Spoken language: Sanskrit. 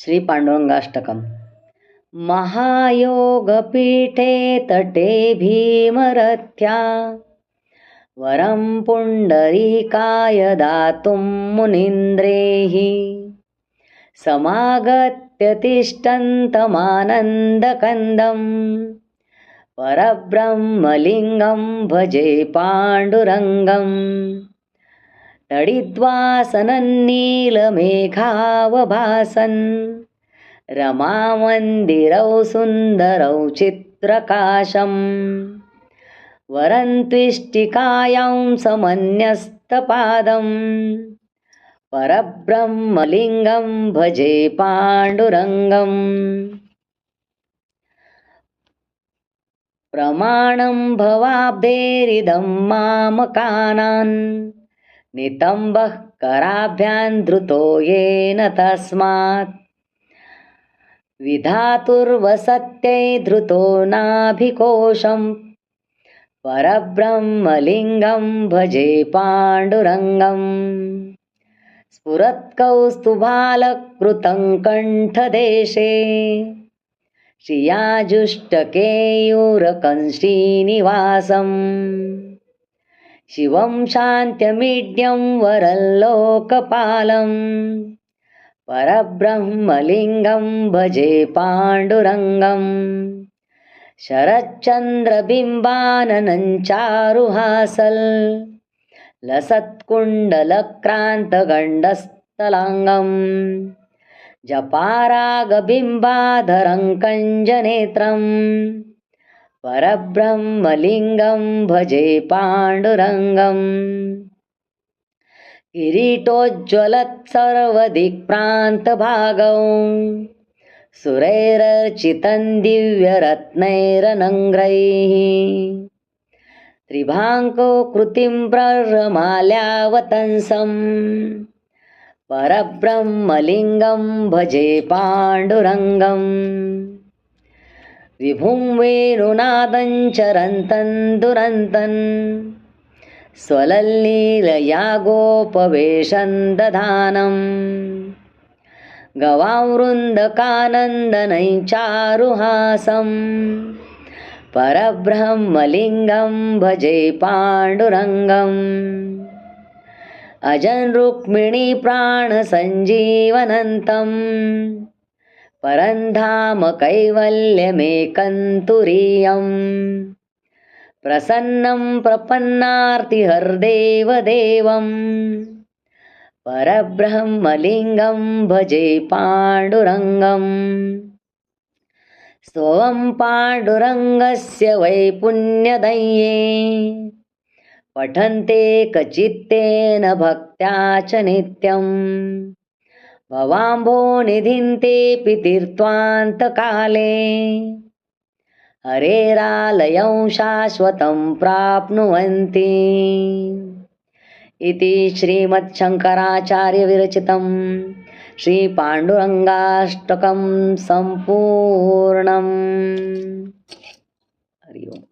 श्री पांडुरंगाष्टकम्। महायोगपीठे तटे भीमरथ्या वरं पुंडरीकाय दातुं मुनीन्द्रैः समागत्य तिष्ठन्तमानन्दकन्दं परब्रह्मलिङ्गं भजे पाण्डुरङ्गम्। तडिद्वासनन्नीलमेघावभासन् रमामन्दिरौ सुन्दरौ चित्रकाशम् वरन्त्विष्टिकायां समन्यस्तपादं परब्रह्मलिङ्गं भजे पाण्डुरङ्गम्। प्रमाणं भवाब्धेरिदं मामकानान् नितम्बः कराभ्यां धृतो येन तस्मात् विधातुर्वसत्यै धृतो नाभिकोशं परब्रह्मलिङ्गं भजे पाण्डुरङ्गम्। स्फुरत्कौस्तुभालकृतं कण्ठदेशे श्रियाजुष्टकेयूरकं श्रीनिवासम् शिवं शान्त्यमीड्यं वरल्लोकपालं परब्रह्मलिङ्गं भजे पाण्डुरङ्गम्। शरच्चन्द्रबिम्बाननं चारुहासल् लसत्कुण्डलक्रान्तगण्डस्थलाङ्गं जपारागबिम्बाधरं कञ्जनेत्रं परब्रह्मलिङ्गं भजे पाण्डुरङ्गम्। किरीटोज्ज्वलत्सर्वदिक्प्रान्तभागौ सुरैरर्चितं दिव्यरत्नैरनङ्ग्रैः त्रिभाङ्कुकृतिं प्ररमाल्यावतंसं परब्रह्मलिङ्गं भजे पाण्डुरङ्गम्। विभुं वेणुनादं चरन्तं दुरन्तं स्वलल्लीलया गोपवेशं दधानं गवावृन्दकानन्दनं चारुहासं परब्रह्मलिङ्गं भजे पाण्डुरङ्गम्। अजं रुक्मिणी प्राणसञ्जीवनन्तं परन्धाम कैवल्यमेकं तुरीयम् प्रसन्नं प्रपन्नार्तिहरदेवदेवं परब्रह्मलिङ्गं भजे पाण्डुरङ्गम्। स्तवं पाण्डुरङ्गस्य वै पुण्यदये पठन्ते कचित्तेन भक्त्या च नित्यं भवाम्भोनिधिं तेऽपि तीर्त्वान्तकाले हरेरालयं शाश्वतं प्राप्नुवन्ति। इति श्रीमच्छङ्कराचार्यविरचितं श्रीपाण्डुरङ्गाष्टकं सम्पूर्णम्। हरि ओम्।